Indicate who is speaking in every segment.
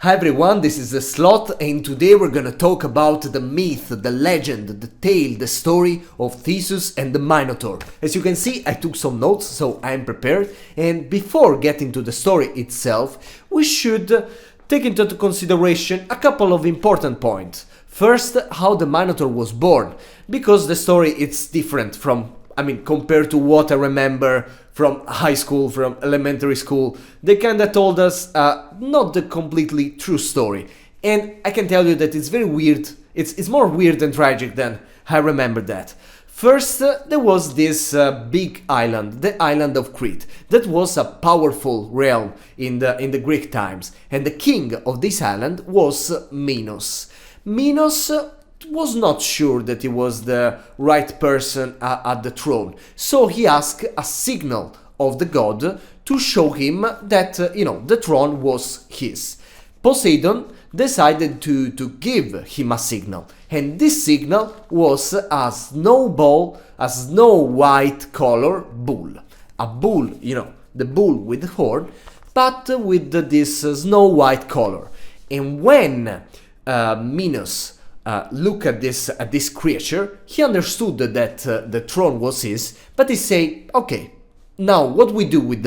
Speaker 1: Hi everyone, this is the Slot, and today we're gonna talk about the myth, the legend, the tale, the story of Theseus and the Minotaur. As you can see, I took some notes, so I'm prepared, and before getting to the story itself, we should take into consideration a couple of important points. First, how the Minotaur was born, because the story it's different from, compared to what I remember from high school, from elementary school. They kinda told us not the completely true story. And I can tell you that it's very weird. It's more weird and tragic than I remember that. First, there was this big island, the island of Crete, that was a powerful realm in the Greek times. And the king of this island was Minos. Minos was not sure that he was the right person at the throne, so he asked a signal of the god to show him that, the throne was his. Poseidon decided to give him a signal, and this signal was a snow white color bull. A bull, the bull with the horn, but with this snow white color. And when Minos look at this creature, he understood that the throne was his, but he say, okay, now what we do with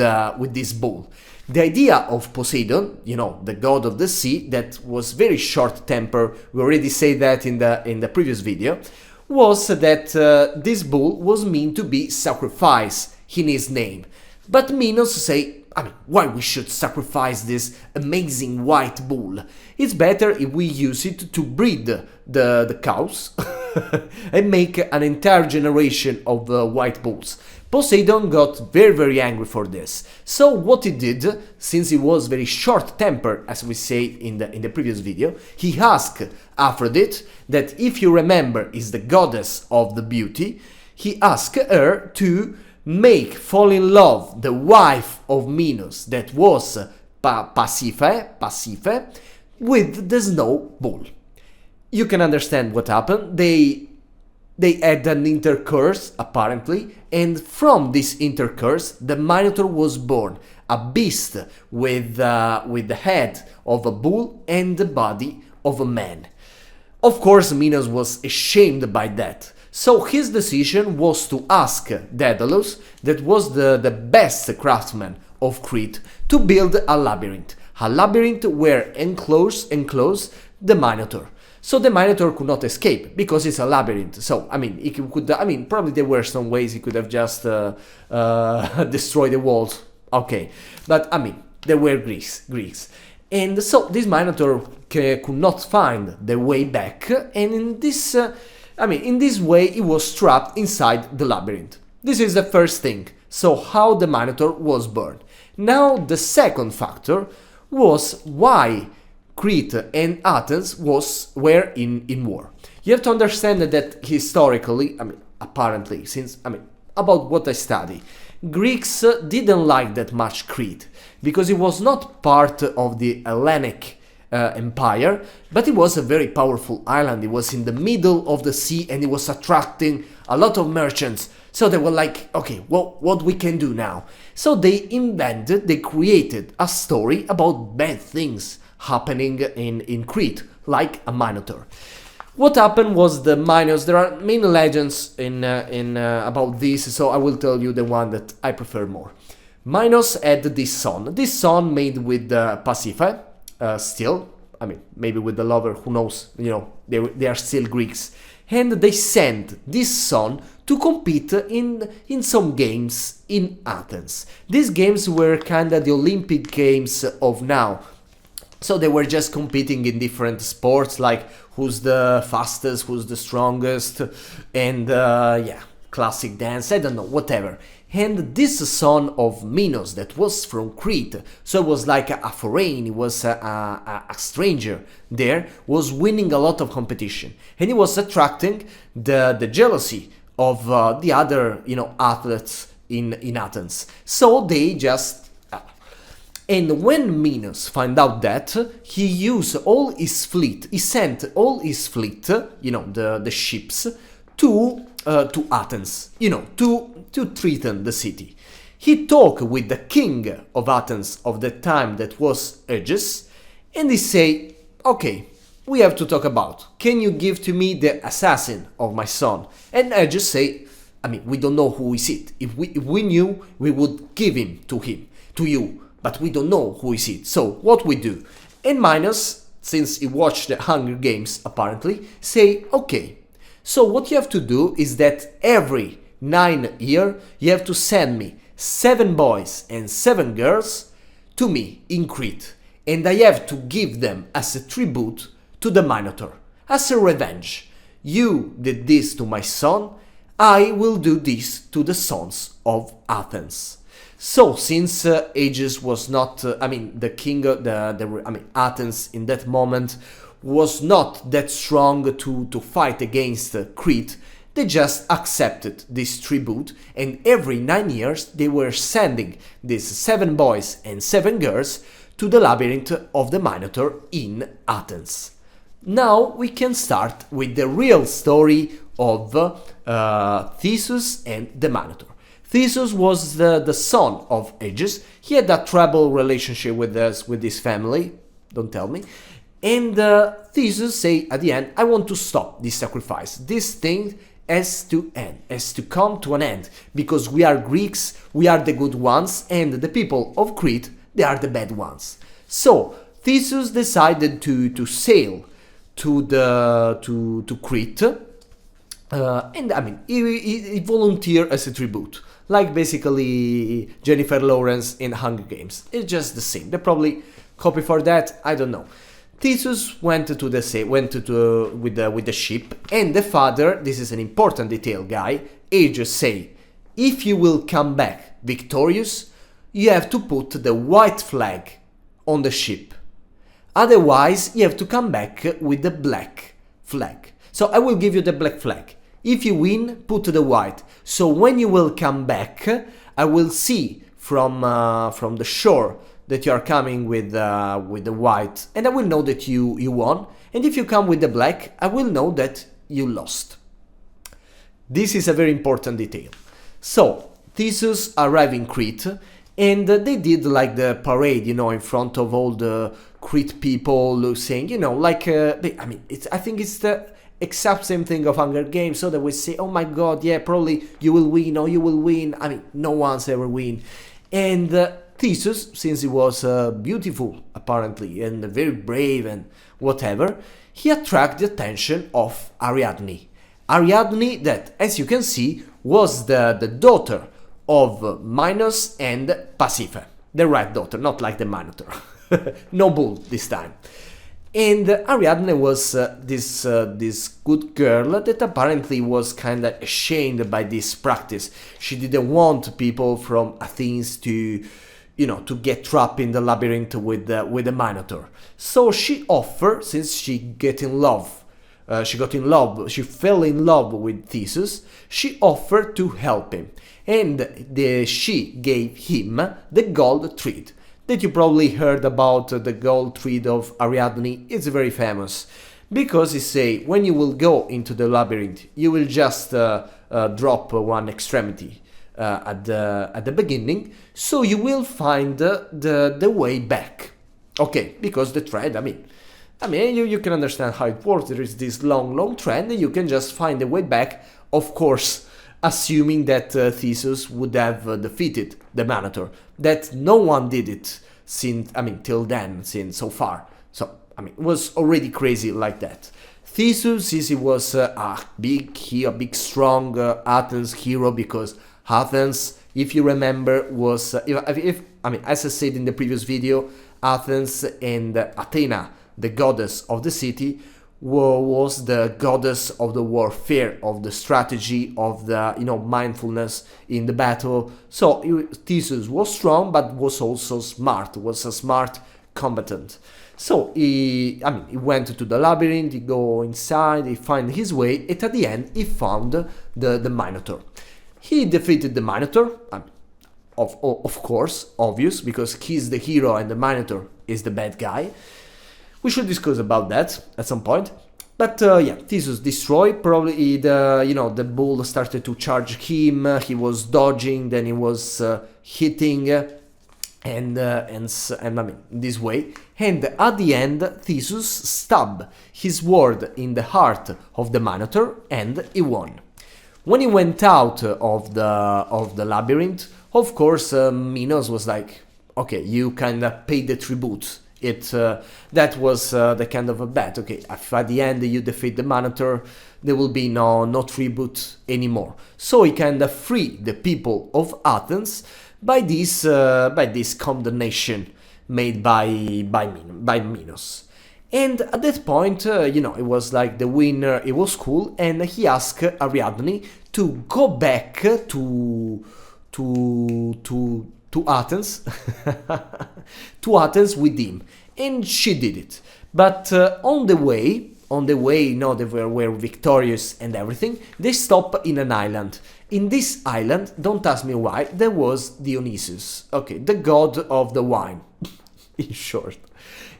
Speaker 1: this bull? The idea of Poseidon, the god of the sea, that was very short-tempered, we already said that in the previous video, was that this bull was meant to be sacrificed in his name. But Minos say, why we should sacrifice this amazing white bull? It's better if we use it to breed the cows and make an entire generation of white bulls. Poseidon got very angry for this. So what he did, since he was very short-tempered, as we say in the previous video, he asked Aphrodite, that if you remember is the goddess of the beauty, he asked her to fall in love the wife of Minos, that was Pasiphae, with the snow bull. You can understand what happened. They had an intercourse, apparently, and from this intercourse, the Minotaur was born, a beast with the head of a bull and the body of a man. Of course, Minos was ashamed by that. So his decision was to ask Daedalus, that was the best craftsman of Crete, to build a labyrinth where enclose the Minotaur. So the Minotaur could not escape, because it's a labyrinth. So, he could, probably there were some ways he could have just destroyed the walls. Okay, but, there were Greeks. And so this Minotaur could not find the way back, and in this way he was trapped inside the labyrinth. This is the first thing. So how the Minotaur was born. Now the second factor was why Crete and Athens were in war. You have to understand that historically, apparently, about what I study, Greeks didn't like that much Crete, because it was not part of the Hellenic empire, but it was a very powerful island. It was in the middle of the sea, and it was attracting a lot of merchants. So they were like, okay, well, what we can do now? So they created a story about bad things happening in Crete, like a Minotaur. What happened was the Minos. There are many legends about this, so I will tell you the one that I prefer more. Minos had this son made with Pasiphae, still, maybe with the lover, who knows, they are still Greeks. And they sent this son to compete in some games in Athens. These games were kinda the Olympic Games of now. So they were just competing in different sports, like who's the fastest, who's the strongest, and classic dance, I don't know, whatever. And this son of Minos, that was from Crete, so it was like a foreign, he was a stranger there, was winning a lot of competition. And he was attracting the jealousy of the other, athletes in Athens. So they just... And when Minos found out that, he used all his fleet, he sent all his fleet, the ships, to Athens, to threaten the city. He talked with the king of Athens of the time, that was Aegis, And they say, okay, we have to talk about, can you give to me the assassin of my son? And I just say, I mean, we don't know who is it. If we knew, we would give him, to you, but we don't know who is it. So what we do? And Minos, since he watched the Hunger Games apparently, say, okay, so what you have to do is that every 9 years you have to send me 7 boys and 7 girls to me in Crete, and I have to give them as a tribute to the Minotaur, as a revenge. You did this to my son, I will do this to the sons of Athens. So, since Aegis was not, the king of Athens in that moment was not that strong to fight against Crete, they just accepted this tribute, and every 9 years they were sending these 7 boys and 7 girls to the Labyrinth of the Minotaur in Athens. Now we can start with the real story of Theseus and the Minotaur. Theseus was the son of Aegis. He had a troubled relationship with his family, don't tell me. And Theseus say at the end, I want to stop this sacrifice. This thing has to end, has to come to an end, because we are Greeks, we are the good ones, and the people of Crete, they are the bad ones. So Theseus decided to sail to Crete, and he volunteered as a tribute, like basically Jennifer Lawrence in Hunger Games. It's just the same. They probably copy for that. I don't know. Theseus went to the sea, with the ship, and the father, this is an important detail, guy, Aegis say, if you will come back victorious, you have to put the white flag on the ship. Otherwise, you have to come back with the black flag. So I will give you the black flag. If you win, put the white. So when you will come back, I will see from the shore that you are coming with the white, and I will know that you won. And if you come with the black, I will know that you lost. This is a very important detail. So Theseus arrived in Crete, and they did like the parade, in front of all the Crete people, saying, I think it's the exact same thing of Hunger Games. So they will say, oh my god, yeah, probably you will win, or you will win. No one's ever win. And Theseus, since he was beautiful apparently and very brave and whatever, he attracted the attention of Ariadne. Ariadne, that, as you can see, was the daughter of Minos and Pasiphae, the right daughter, not like the Minotaur. No bull this time. And Ariadne was this good girl that apparently was kind of ashamed by this practice. She didn't want people from Athens to get trapped in the labyrinth with the Minotaur. So she offered, since she fell in love with Theseus, she offered to help him. And she gave him the gold thread. That you probably heard about the gold thread of Ariadne. It's very famous. Because he say, when you will go into the labyrinth, you will just drop one extremity at the beginning, so you will find the way back. Okay, because the thread, you can understand how it works. There is this long thread, and you can just find the way back, of course, assuming that Theseus would have defeated the Minotaur. That no one did it till then, since so far. So, it was already crazy like that. Theseus, he was a big strong Athens hero, because Athens, if you remember, was, as I said in the previous video, Athens and Athena, the goddess of the city, was the goddess of the warfare, of the strategy, of the mindfulness in the battle. So Theseus was strong, but was also smart, was a smart combatant. So he went to the labyrinth, he go inside, he find his way, and at the end he found the Minotaur. He defeated the Minotaur, of course, obvious, because he's the hero and the Minotaur is the bad guy. We should discuss about that at some point. But Theseus destroyed. Probably the bull started to charge him. He was dodging, then he was hitting. and I mean this way, and at the end Theseus stabbed his sword in the heart of the Minotaur and he won. When he went out of the labyrinth, of course Minos was like, okay, you kinda pay the tribute. That was the kind of a bet. Okay, if at the end you defeat the Minotaur, there will be no tribute anymore. So he kinda freed the people of Athens by this condemnation made by Minos. And at that point, it was like the winner. It was cool, and he asked Ariadne to go back to Athens, to Athens with him, and she did it. But on the way, they were victorious and everything. They stopped in an island. In this island, don't ask me why, there was Dionysus, okay, the god of the wine, in short.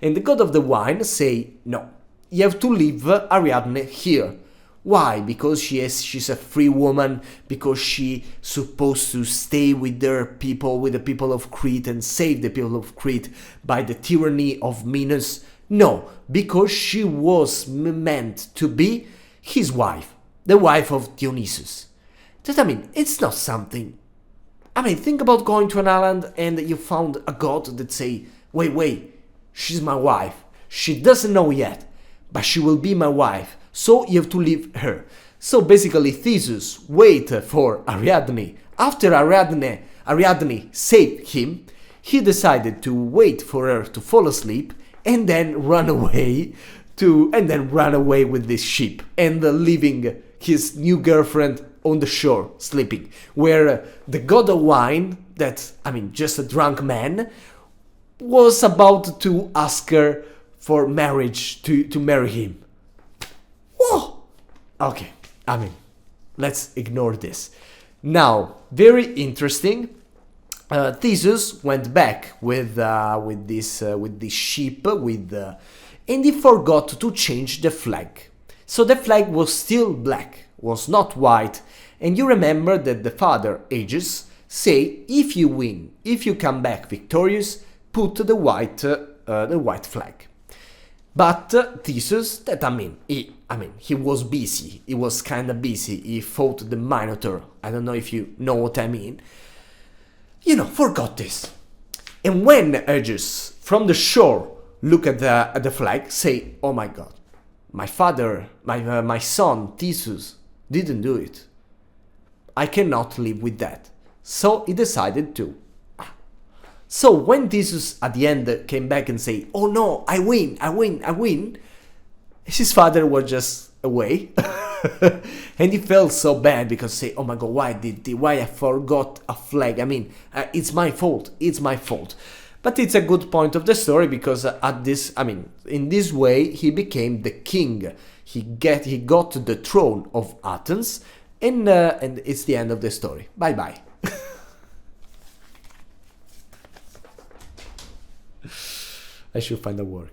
Speaker 1: And the god of the wine say, no, you have to leave Ariadne here. Why? Because she's a free woman, because she's supposed to stay with their people, with the people of Crete, and save the people of Crete by the tyranny of Minos. No, because she was meant to be his wife, the wife of Dionysus. That, I mean, it's not something. I mean, think about going to an island and you found a god that say, wait, she's my wife. She doesn't know yet, but she will be my wife, so you have to leave her. So basically Theseus wait for Ariadne. After Ariadne saved him, he decided to wait for her to fall asleep and then run away with this ship and leaving his new girlfriend on the shore sleeping, where the god of wine, that, I mean, just a drunk man, was about to ask her for marriage, to marry him. Whoa! Okay, I mean, let's ignore this. Now, very interesting. Theseus went back with this ship and he forgot to change the flag. So the flag was still black, was not white. And you remember that the father Aegis say, if you win, if you come back victorious, put the white flag. But Theseus, he was busy. He was kind of busy. He fought the Minotaur. I don't know if you know what I mean. Forgot this. And when Aegis from the shore look at the flag, say, "Oh my God, my father, my son Theseus didn't do it. I cannot live with that." So he decided to. So when Theseus at the end came back and say, "Oh no, I win," his father was just away. And he felt so bad because say, "Oh my God, why I forgot a flag? I mean, it's my fault. But it's a good point of the story because in this way he became the king. He got the throne of Athens, and it's the end of the story. Bye bye. I should find a word.